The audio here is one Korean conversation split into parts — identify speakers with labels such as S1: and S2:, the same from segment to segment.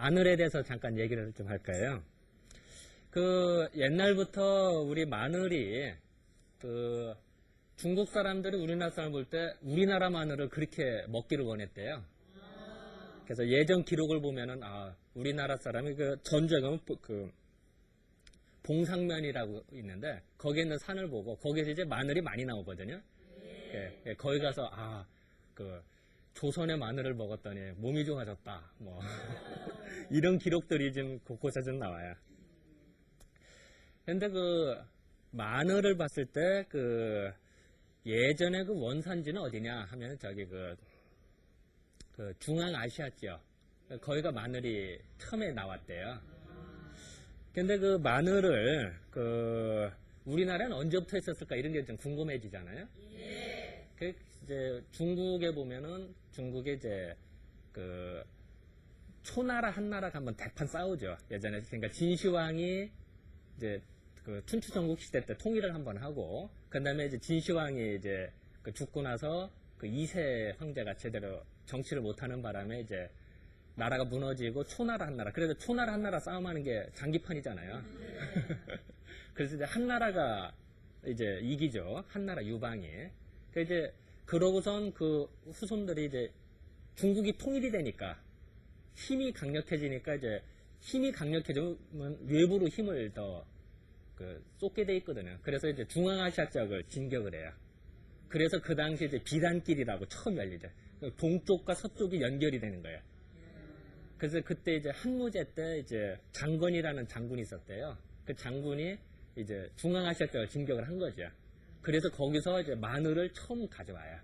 S1: 마늘에 대해서 잠깐 얘기를 좀 할까요? 그 옛날부터 우리 마늘이 그 중국 사람들이 우리나라 사람 볼 때 우리나라 마늘을 그렇게 먹기를 원했대요. 그래서 예전 기록을 보면은 우리나라 사람이 그 전주에 가면 그 봉상면이라고 있는데 거기에 있는 산을 보고 거기에서 이제 마늘이 많이 나오거든요. 예, 거기 가서 그 조선의 마늘을 먹었더니 몸이 좋아졌다. 뭐 이런 기록들이 좀 곳곳에 좀 나와요. 근데 그 마늘을 봤을 때 그 예전에 그 원산지는 어디냐 하면 저기 그 중앙아시아 지역 거기가 마늘이 처음에 나왔대요. 근데 그 마늘을 그 우리나라는 언제부터 있었을까 이런 게 좀 궁금해지잖아요. 그 이제 중국에 보면은 중국에 이제 그 초나라 한나라가 한번 대판 싸우죠. 예전에 그러니까 진시황이 이제 그 춘추 전국 시대 때 통일을 한번 하고 그다음에 이제 진시황이 이제 그 죽고 나서 그 2세 황제가 제대로 정치를 못하는 바람에 이제 나라가 무너지고 초나라 한나라. 그래서 초나라 한나라 싸움하는 게 장기판이잖아요. 그래서 이제 한나라가 이제 이기죠. 한나라 유방이. 이제 그러고선 그 후손들이 이제 중국이 통일이 되니까 힘이 강력해지니까 이제 힘이 강력해지면 외부로 힘을 더 쏟게 돼 있거든요. 그래서 이제 중앙아시아 지역을 진격을 해요. 그래서 그 당시에 이제 비단길이라고 처음 열리죠. 동쪽과 서쪽이 연결이 되는 거예요. 그래서 그때 이제 한무제 때 이제 장건이라는 장군이 있었대요. 그 장군이 이제 중앙아시아 지역을 진격을 한 거죠. 그래서 거기서 이제 마늘을 처음 가져와요.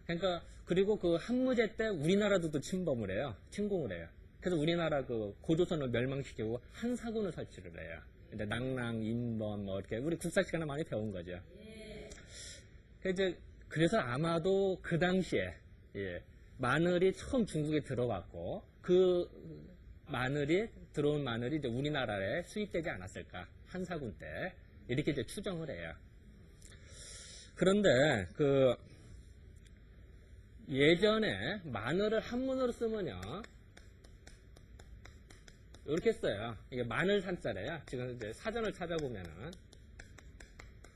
S1: 그러니까 그리고 그 한무제 때 우리나라도 또 침범을 해요. 침공을 해요. 그래서 우리나라 그 고조선을 멸망시키고 한사군을 설치를 해요. 이제 낭랑, 인번 뭐 이렇게 우리 국사 시간에 많이 배운 거죠. 그래서 아마도 그 당시에 마늘이 처음 중국에 들어왔고 그 들어온 마늘이 이제 우리나라에 수입되지 않았을까 한사군 때 이렇게 이제 추정을 해요. 그런데 그 예전에 마늘을 한문으로 쓰면요 이렇게 써요. 이게 마늘 산자래요. 지금 이제 사전을 찾아보면은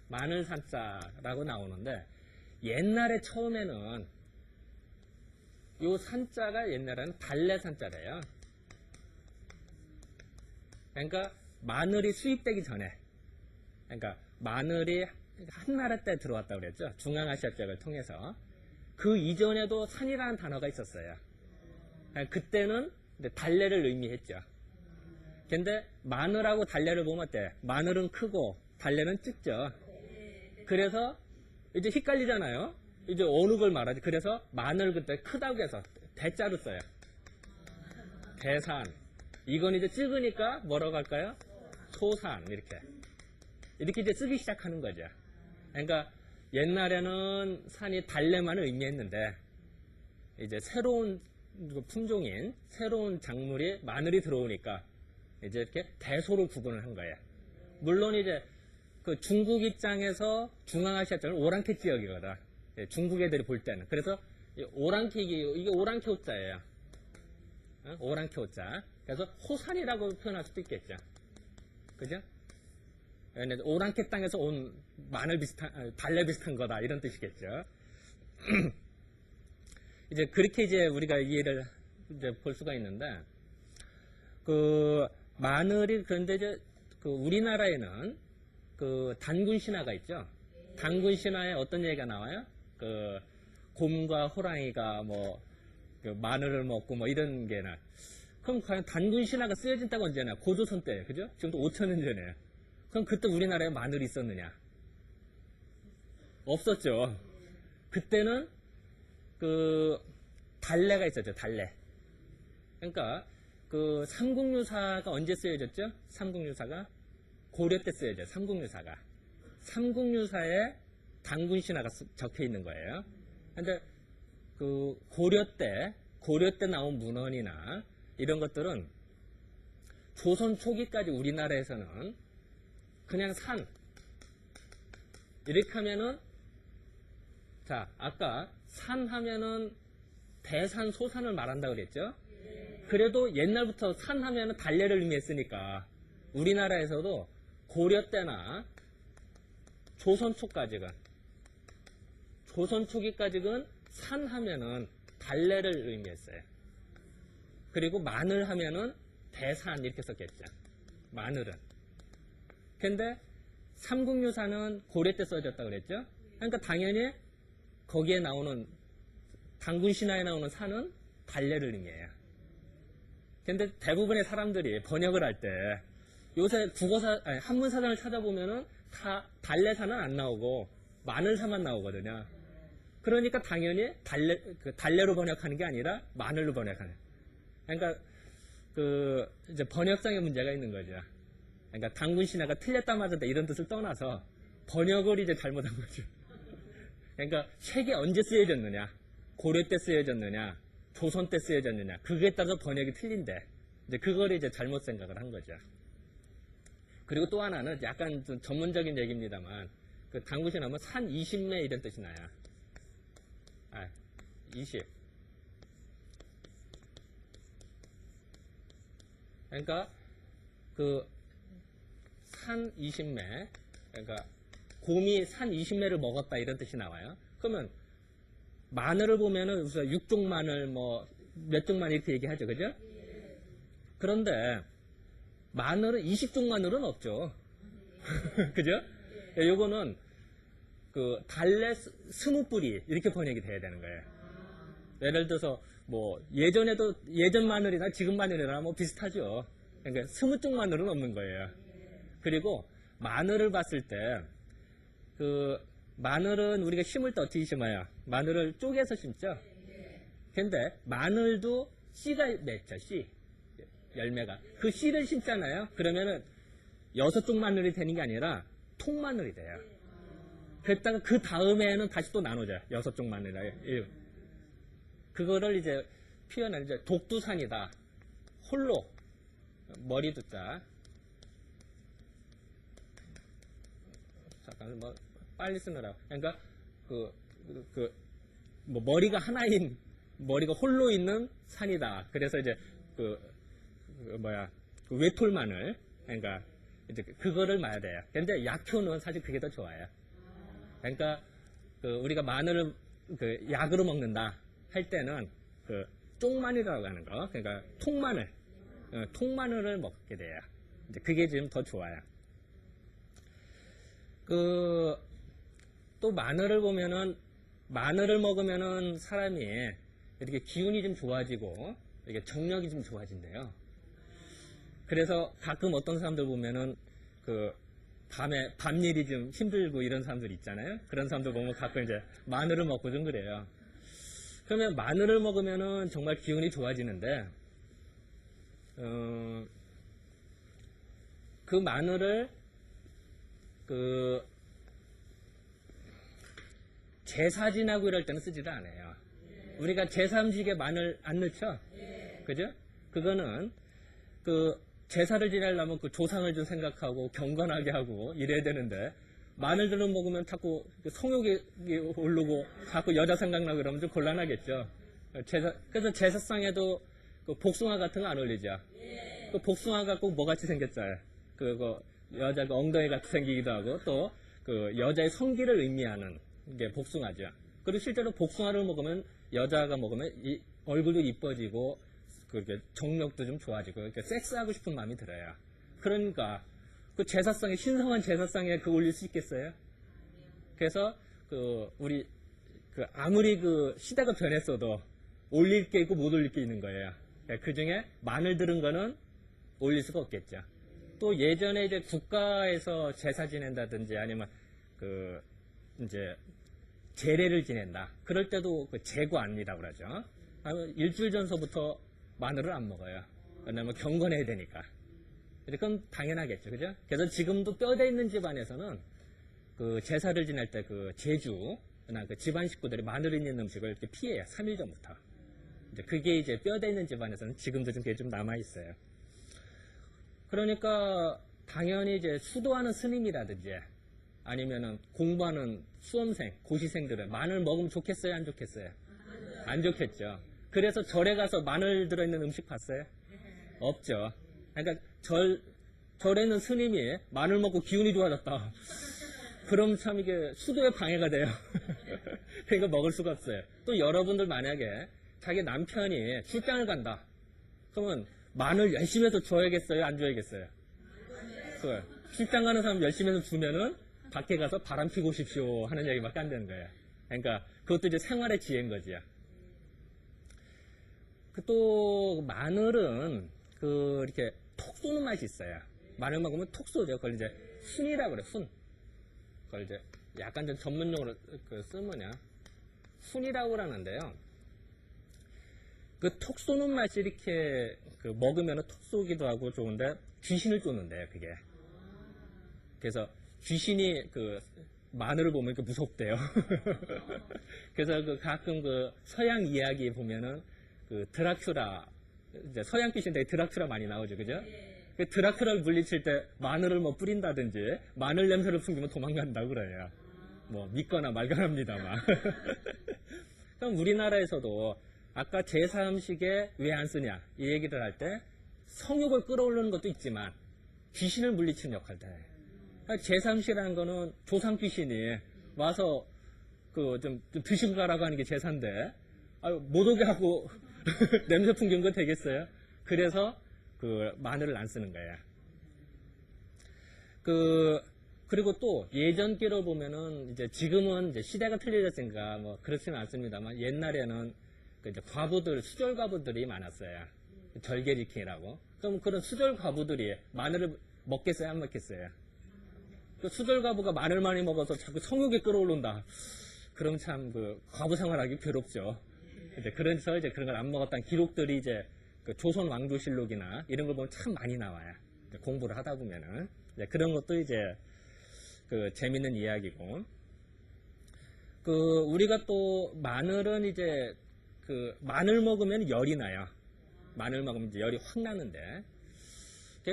S1: 마늘 산자라고 나오는데 옛날에 처음에는 요 산자가 옛날에는 달래 산자래요. 그러니까 마늘이 수입되기 전에 그러니까 마늘이 한나라 때 들어왔다고 그랬죠. 중앙아시아 지역을 통해서 그 이전에도 산이라는 단어가 있었어요. 그때는 달래를 의미했죠. 근데 마늘하고 달래를 보면 어때? 마늘은 크고 달래는 작죠. 그래서 이제 헷갈리잖아요. 이제 어느 걸 말하지? 그래서 마늘 그때 크다고 해서 대자로 써요. 대산. 이건 이제 찍으니까 뭐라고 할까요? 소산 이렇게 이제 쓰기 시작하는 거죠. 그러니까 옛날에는 산이 달래만을 의미했는데 이제 새로운 품종인 새로운 작물이 마늘이 들어오니까 이제 이렇게 대소를 구분을 한 거예요. 물론 이제 그 중국 입장에서 중앙아시아 쪽은 오랑캐 지역이거든. 중국 애들이 볼 때는. 그래서 오랑캐 이게 오랑캐 호자예요. 오랑캐 호자. 그래서 호산이라고 표현할 수도 있겠죠. 그죠? 오랑캐 땅에서 온 마늘 비슷한 달래 비슷한 거다 이런 뜻이겠죠. 이제 그렇게 이제 우리가 이해를 이제 볼 수가 있는데 그 마늘이 그런데 이제 그 우리나라에는 그 단군 신화가 있죠. 단군 신화에 어떤 얘기가 나와요? 그 곰과 호랑이가 뭐 그 마늘을 먹고 뭐 이런 게나. 그럼 과연 단군 신화가 쓰여진 때가 언제냐? 고조선 때, 그죠? 지금도 5,000년 전에. 그럼 그때 우리나라에 마늘이 있었느냐? 없었죠. 그때는 그 달래가 있었죠. 달래. 그러니까 그 삼국유사가 언제 쓰여졌죠? 삼국유사가 고려 때 쓰여져요. 삼국유사가. 삼국유사에 단군 신화가 적혀 있는 거예요. 근데 그 고려 때 나온 문헌이나 이런 것들은 조선 초기까지 우리나라에서는 그냥 산 이렇게 하면은 자 아까 산 하면은 대산 소산을 말한다고 그랬죠. 그래도 옛날부터 산 하면은 달래를 의미했으니까 우리나라에서도 고려 때나 조선 초까지가 조선 초기까지는 산 하면은 달래를 의미했어요. 그리고 마늘 하면은 대산 이렇게 썼겠죠. 마늘은. 근데 삼국유사는 고려 때 써졌다고 그랬죠. 그러니까 당연히 거기에 나오는 당군 신화에 나오는 산은 달래를 의미해요. 근데 대부분의 사람들이 번역을 할 때 요새 한문사전을 찾아보면은 다 달래산은 안 나오고 마늘사만 나오거든요. 그러니까 당연히 달래로 번역하는 게 아니라 마늘로 번역하는. 그러니까 이제 번역상의 문제가 있는 거죠. 그러니까 당군 신화가 틀렸다 맞았다 이런 뜻을 떠나서 번역을 이제 잘못한 거죠. 그러니까 책이 언제 쓰여졌느냐, 고려 때 쓰여졌느냐, 조선 때 쓰여졌느냐, 그거에 따라서 번역이 틀린데 이제 그걸 이제 잘못 생각을 한 거죠. 그리고 또 하나는 약간 좀 전문적인 얘기입니다만 그 당군 신화 하면 산 20매 이런 뜻이 나요. 20. 그러니까 그 산 20매, 그러니까 곰이 산 20매를 먹었다 이런 뜻이 나와요. 그러면 마늘을 보면은 우선 6종 마늘 뭐 몇 종 마늘 이렇게 얘기하죠, 그죠? 그런데 마늘은 20종 마늘은 없죠. 그죠? 요거는 그 달래 20뿌리 이렇게 번역이 돼야 되는 거예요. 예를 들어서 뭐 예전 마늘이나 지금 마늘이나 뭐 비슷하죠. 그러니까 20종 마늘은 없는 거예요. 그리고 마늘을 봤을 때 그 마늘은 우리가 심을 때 어떻게 심어요? 마늘을 쪼개서 심죠. 근데 마늘도 씨가 맺죠. 씨 열매가 그 씨를 심잖아요. 그러면은 6종 마늘이 되는 게 아니라 통마늘이 돼요. 그랬다가 그 다음에는 다시 또 나누죠. 6종 마늘이라. 그거를 이제 표현을 이제 독두산이다. 홀로 머리 두자. 잠깐 뭐 빨리 쓰느라. 그러니까 뭐 머리가 하나인 머리가 홀로 있는 산이다. 그래서 이제 그 외톨 마늘. 그러니까 이제 그거를 말해야 돼요. 근데 약효는 사실 그게 더 좋아요. 그러니까 우리가 마늘을 약으로 먹는다 할 때는 쪽마늘이라고 하는 거, 그러니까 통마늘을 먹게 돼요. 이제 그게 지금 더 좋아요. 또 마늘을 보면은 마늘을 먹으면은 사람이 이렇게 기운이 좀 좋아지고 이렇게 정력이 좀 좋아진대요. 그래서 가끔 어떤 사람들 보면은 밤에 밤일이 좀 힘들고 이런 사람들 있잖아요. 그런 사람들 보면 가끔 이제 마늘을 먹고 좀 그래요. 그러면 마늘을 먹으면은 정말 기운이 좋아지는데, 그 마늘을 제사 지나고 이럴 때는 쓰지도 않아요. 우리가 제사 음식에 마늘 안 넣죠? 그죠? 그거는 제사를 지내려면 조상을 좀 생각하고 경건하게 하고 이래야 되는데 마늘들을 먹으면 자꾸 성욕이 오르고 자꾸 여자 생각나고 그러면 좀 곤란하겠죠. 그래서 제사상에도 복숭아 같은 거 안 올리죠. 복숭아가 꼭 뭐같이 생겼잖아요. 여자가 엉덩이 같이 생기기도 하고 또 여자의 성기를 의미하는 게 복숭아죠. 그리고 실제로 복숭아를 먹으면 여자가 먹으면 얼굴도 이뻐지고 정력도 좀 좋아지고 이렇게 섹스하고 싶은 마음이 들어요. 그러니까 제사상에 신성한 제사상에 올릴 수 있겠어요? 그래서 우리 아무리 시대가 변했어도 올릴 게 있고 못 올릴 게 있는 거예요. 그 중에 마늘 들은 거는 올릴 수가 없겠죠. 또 예전에 이제 국가에서 제사 지낸다든지 아니면 이제 제례를 지낸다. 그럴 때도 제과입니다 그러죠. 일주일 전서부터 마늘을 안 먹어요. 왜냐면 경건해야 되니까. 그건 당연하겠죠. 그죠? 그래서 지금도 뼈대 있는 집안에서는 제사를 지낼 때 제주나 집안 식구들이 마늘 있는 음식을 이렇게 피해요. 3일 전부터. 이제 그게 이제 뼈대 있는 집안에서는 지금도 좀 그게 좀 남아있어요. 그러니까 당연히 이제 수도하는 스님이라든지 아니면은 공부하는 수험생, 고시생들은 마늘 먹으면 좋겠어요? 안 좋겠어요? 안 좋겠죠. 그래서 절에 가서 마늘 들어있는 음식 봤어요? 없죠. 그러니까 절에 있는 스님이 마늘 먹고 기운이 좋아졌다. 그럼 참 이게 수도에 방해가 돼요. 그러니까 먹을 수가 없어요. 또 여러분들 만약에 자기 남편이 출장을 간다. 그러면 마늘 열심히 해서 줘야겠어요? 안 줘야겠어요? 출장 가는 사람 열심히 해서 주면은 밖에 가서 바람 피고 오십시오 하는 얘기밖에 안 되는 거예요. 그러니까 그것도 이제 생활의 지혜인 거지요. 또 마늘은 이렇게 톡 쏘는 맛이 있어요. 마늘 먹으면 톡 쏘죠. 그걸 이제 훈이라고 그래. 훈. 그걸 이제 약간 좀 전문용어로 쓰면요. 훈이라고 하는데요. 그 톡 쏘는 맛이 이렇게 먹으면 톡 쏘기도 하고 좋은데 귀신을 쫓는데요. 그게. 그래서 귀신이 마늘을 보면 이렇게 무섭대요. 그래서 가끔 서양 이야기 보면은 드라큘라, 이제 서양 귀신들이 드라큘라 많이 나오죠, 그죠? 그 드라큘라를 물리칠 때 마늘을 뿌린다든지 마늘 냄새를 풍기면 도망간다고 그래요. 믿거나 말거나합니다만. 그럼 우리나라에서도 아까 제사 음식에 왜 안 쓰냐 이 얘기를 할 때 성욕을 끌어올리는 것도 있지만 귀신을 물리치는 역할도 해요. 제사 음식이라는 거는 조상 귀신이 와서 좀 드시고 가라고 하는 게 제사인데 못 오게 하고 냄새 풍기는 거 되겠어요? 그래서 마늘을 안 쓰는 거예요. 그리고 또 예전기로 보면은 이제 지금은 이제 시대가 틀려졌으니까 그렇지는 않습니다만 옛날에는 이제 과부들, 수절 과부들이 많았어요. 절개지킹이라고. 그럼 그런 수절 과부들이 마늘을 먹겠어요? 안 먹겠어요? 수절 과부가 마늘 많이 먹어서 자꾸 성욕에 끌어올른다. 그럼 참 과부 생활하기 괴롭죠. 그래서 이제 그런 걸 안 먹었다는 기록들이 이제 조선 왕조실록이나 이런 걸 보면 참 많이 나와요. 공부를 하다 보면은 그런 것도 이제 재밌는 이야기고. 우리가 또 마늘은 이제 마늘 먹으면 열이 나요. 마늘 먹으면 이제 열이 확 나는데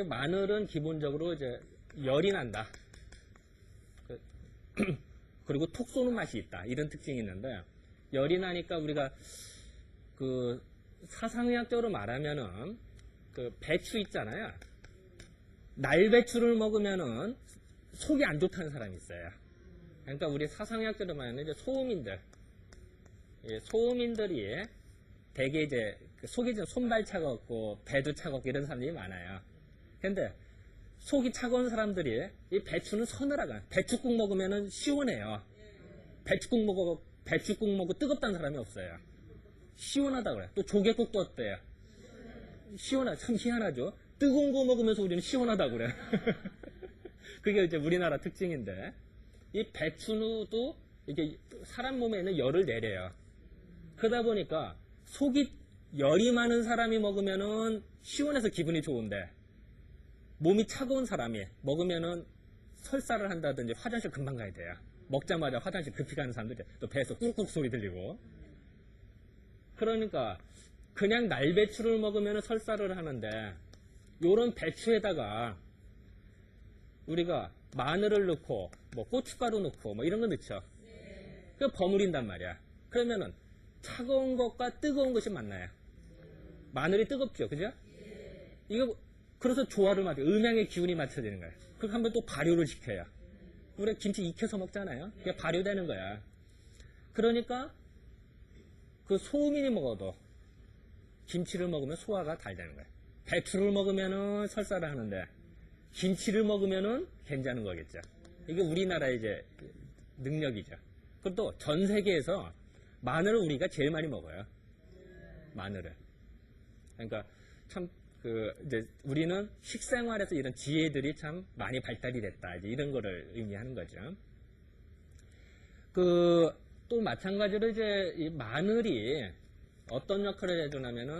S1: 마늘은 기본적으로 이제 열이 난다. 그리고 톡 쏘는 맛이 있다. 이런 특징이 있는데 열이 나니까 우리가 사상의학적으로 말하면은 배추 있잖아요. 날배추를 먹으면은 속이 안 좋다는 사람이 있어요. 그러니까 우리 사상의학적으로 말하면 이제 소음인들이 되게 이제 속이 좀 손발 차갑고 배도 차갑고 이런 사람들이 많아요. 근데 속이 차가운 사람들이 이 배추는 서늘하고 배추국 먹으면은 시원해요. 배추국 먹고 뜨겁다는 사람이 없어요. 시원하다 그래. 또 조개국도 어때요? 참 희한하죠. 뜨거운 거 먹으면서 우리는 시원하다 그래. 그게 이제 우리나라 특징인데 이 배추도 이게 사람 몸에 있는 열을 내려요. 그러다 보니까 속이 열이 많은 사람이 먹으면은 시원해서 기분이 좋은데 몸이 차가운 사람이 먹으면은 설사를 한다든지 화장실 금방 가야 돼요. 먹자마자 화장실 급히 가는 사람들이 또 배에서 꾹꾹 소리 들리고. 그러니까 그냥 날배추를 먹으면 설사를 하는데 요런 배추에다가 우리가 마늘을 넣고 고춧가루 넣고 이런 거 넣죠. 그 버무린단 말이야. 그러면은 차가운 것과 뜨거운 것이 만나요. 마늘이 뜨겁죠, 그죠? 이거 그래서 조화를 맞춰 음양의 기운이 맞춰지는 거예요. 그렇게 하면 또 발효를 시켜요. 우리가 김치 익혀서 먹잖아요. 그게 발효되는 거야. 그러니까 소음인이 먹어도 김치를 먹으면 소화가 잘 되는 거예요. 배추를 먹으면은 설사를 하는데 김치를 먹으면은 괜찮은 거겠죠. 이게 우리나라의 이제 능력이죠. 그것도 전 세계에서 마늘을 우리가 제일 많이 먹어요. 마늘을. 그러니까 참 이제 우리는 식생활에서 이런 지혜들이 참 많이 발달이 됐다. 이제 이런 거를 의미하는 거죠. 또 마찬가지로 이제 이 마늘이 어떤 역할을 해주냐면은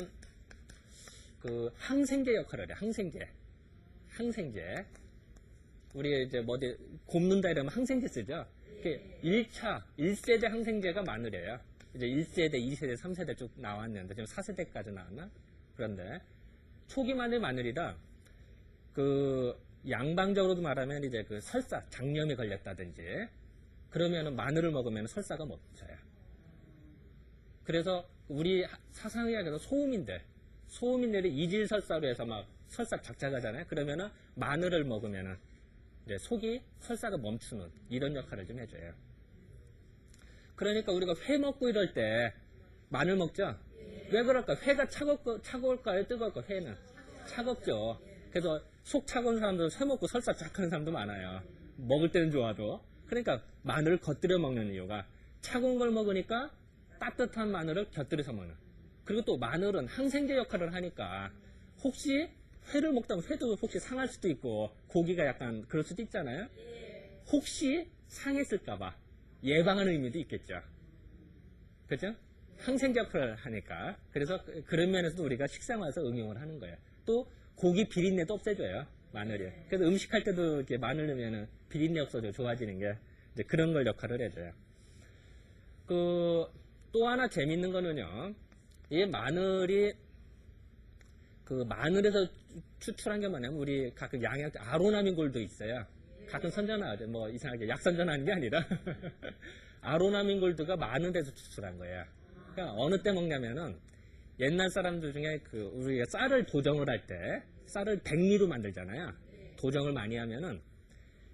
S1: 항생제 역할을 해요. 항생제. 우리 이제 어디 곱는다 이러면 항생제 쓰죠. 1세대 항생제가 마늘이에요. 이제 1세대, 2세대, 3세대 쭉 나왔는데 지금 4세대까지 나왔나? 그런데 초기 마늘이다. 양방적으로도 말하면 이제 설사, 장염에 걸렸다든지 그러면은 마늘을 먹으면 설사가 멈춰요. 그래서 우리 사상의학에서 소음인들이 이질설사로 해서 막 설사 작작하잖아요. 그러면은 마늘을 먹으면은 이제 속이 설사가 멈추는 이런 역할을 좀 해줘요. 그러니까 우리가 회 먹고 이럴 때 마늘 먹죠? 왜 그럴까? 회가 차가울까요? 뜨거울까요? 회는 차갑죠. 그래서 속 차가운 사람들 회 먹고 설사 작하는 사람도 많아요. 먹을 때는 좋아도. 그러니까 마늘을 곁들여 먹는 이유가 차가운 걸 먹으니까 따뜻한 마늘을 곁들여서 먹는. 그리고 또 마늘은 항생제 역할을 하니까 혹시 회를 먹다가 회도 혹시 상할 수도 있고 고기가 약간 그럴 수도 있잖아요. 혹시 상했을까봐 예방하는 의미도 있겠죠. 그죠? 항생제 역할을 하니까. 그래서 그런 면에서도 우리가 식생활에서 응용을 하는 거예요. 또 고기 비린내도 없애줘요. 마늘이. 그래서 음식할 때도 이렇게 마늘 넣으면 비린내 없어져 좋아지는 게 이제 그런 걸 역할을 해줘요. 또 하나 재밌는 거는요. 이 마늘이 마늘에서 추출한 게 뭐냐면 우리 가끔 양약 아로나민골도 있어요. 가끔 선전하죠. 뭐 이상하게 약 선전하는 게 아니라 아로나민골드가 마늘에서 추출한 거예요. 그러니까 어느 때 먹냐면은 옛날 사람들 중에 우리가 쌀을 도정을 할 때 쌀을 백미로 만들잖아요. 도정을 많이 하면은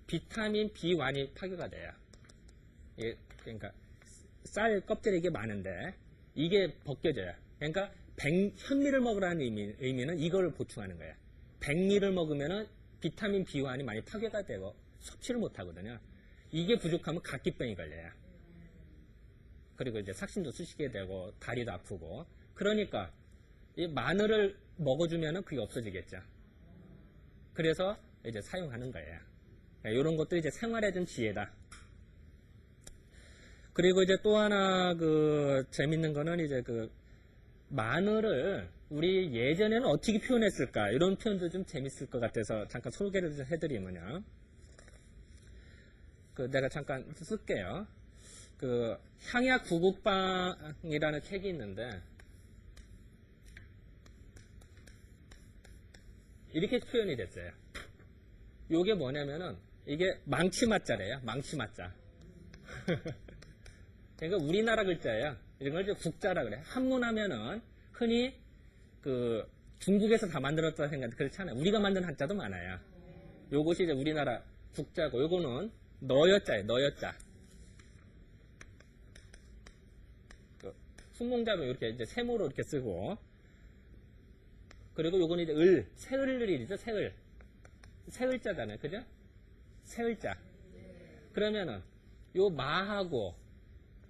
S1: 비타민 B1이 파괴가 돼요. 그러니까 쌀 껍질이 이게 많은데 이게 벗겨져요. 그러니까 현미를 먹으라는 의미는 이걸 보충하는 거예요. 백미를 먹으면은 비타민 B1이 많이 파괴가 되고 섭취를 못 하거든요. 이게 부족하면 각기병이 걸려요. 그리고 이제 삭신도 쑤시게 되고 다리도 아프고. 그러니까 이 마늘을 먹어주면은 그게 없어지겠죠. 그래서 이제 사용하는 거예요. 이런 것도 이제 생활에 좀 지혜다. 그리고 이제 또 하나 재밌는 거는 이제 마늘을 우리 예전에는 어떻게 표현했을까 이런 표현도 좀 재밌을 것 같아서 잠깐 소개를 좀 해드리면요. 내가 잠깐 쓸게요. 향약 구국방이라는 책이 있는데 이렇게 표현이 됐어요. 요게 뭐냐면은 이게 망치맛자래요. 망치맛자. 그러니까 우리나라 글자예요. 이런 걸 이제 국자라 그래. 한문하면은 흔히 중국에서 다 만들었다고 생각하는데 그렇지 않아요. 우리가 만든 한자도 많아요. 요것이 이제 우리나라 국자고 요거는 너여자예요. 너여자. 순몽자면 이렇게 이제 세모로 이렇게 쓰고 그리고 요거는 이제 새을이죠. 새을자잖아요. 그죠? 새을자. 그러면은 요 마하고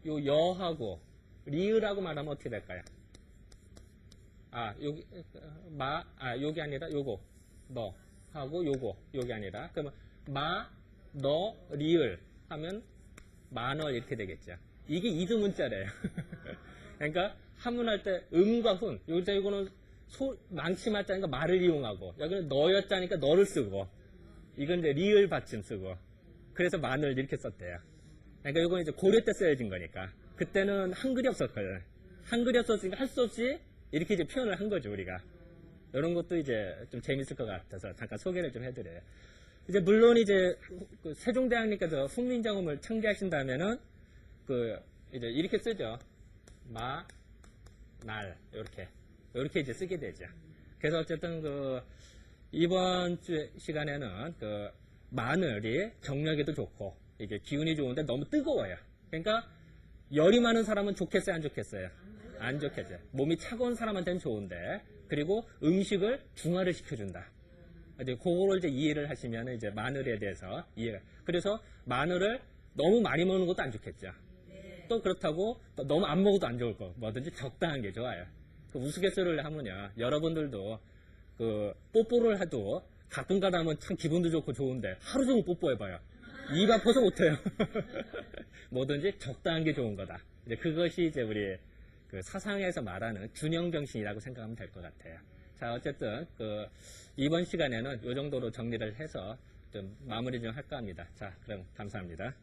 S1: 요 여하고 리을하고 말하면 어떻게 될까요? 여기 아니라 요거 너하고 요게 아니라 그러면 너 리을 하면 만월 이렇게 되겠죠. 이게 이두문자래요. 그러니까 한문할 때 음과 훈 요거는 망치맞자니까 말을 이용하고 여기는 너였자니까 너를 쓰고 이건 이제 리을 받침 쓰고 그래서 만을 이렇게 썼대요. 그러니까 이건 이제 고려 때 쓰여진 거니까 그때는 한글이 없었거든. 한글이 없었으니까 할 수 없이 이렇게 이제 표현을 한 거죠 우리가. 이런 것도 이제 좀 재밌을 것 같아서 잠깐 소개를 좀 해드려요. 이제 물론 이제 세종대왕님께서 훈민정음을 창제하신다면은 이제 이렇게 쓰죠. 날 이렇게 이제 쓰게 되죠. 그래서 어쨌든 이번 주 시간에는 마늘이 정력에도 좋고 이게 기운이 좋은데 너무 뜨거워요. 그러니까 열이 많은 사람은 좋겠어요, 안 좋겠어요? 안 좋겠죠. 몸이 차가운 사람한테는 좋은데 그리고 음식을 중화를 시켜준다. 이제 그거를 이제 이해를 하시면 이제 마늘에 대해서 이해가. 그래서 마늘을 너무 많이 먹는 것도 안 좋겠죠. 또 그렇다고 너무 안 먹어도 안 좋을 거. 뭐든지 적당한 게 좋아요. 우스갯소리를 하면요. 여러분들도 뽀뽀를 해도 가끔가다 하면 참 기분도 좋고 좋은데 하루 종일 뽀뽀해봐요. 입 아파서 못해요. 뭐든지 적당한 게 좋은 거다. 이제 그것이 이제 우리 사상에서 말하는 균형정신이라고 생각하면 될 것 같아요. 자, 어쨌든 이번 시간에는 이 정도로 정리를 해서 좀 마무리 좀 할까 합니다. 자, 그럼 감사합니다.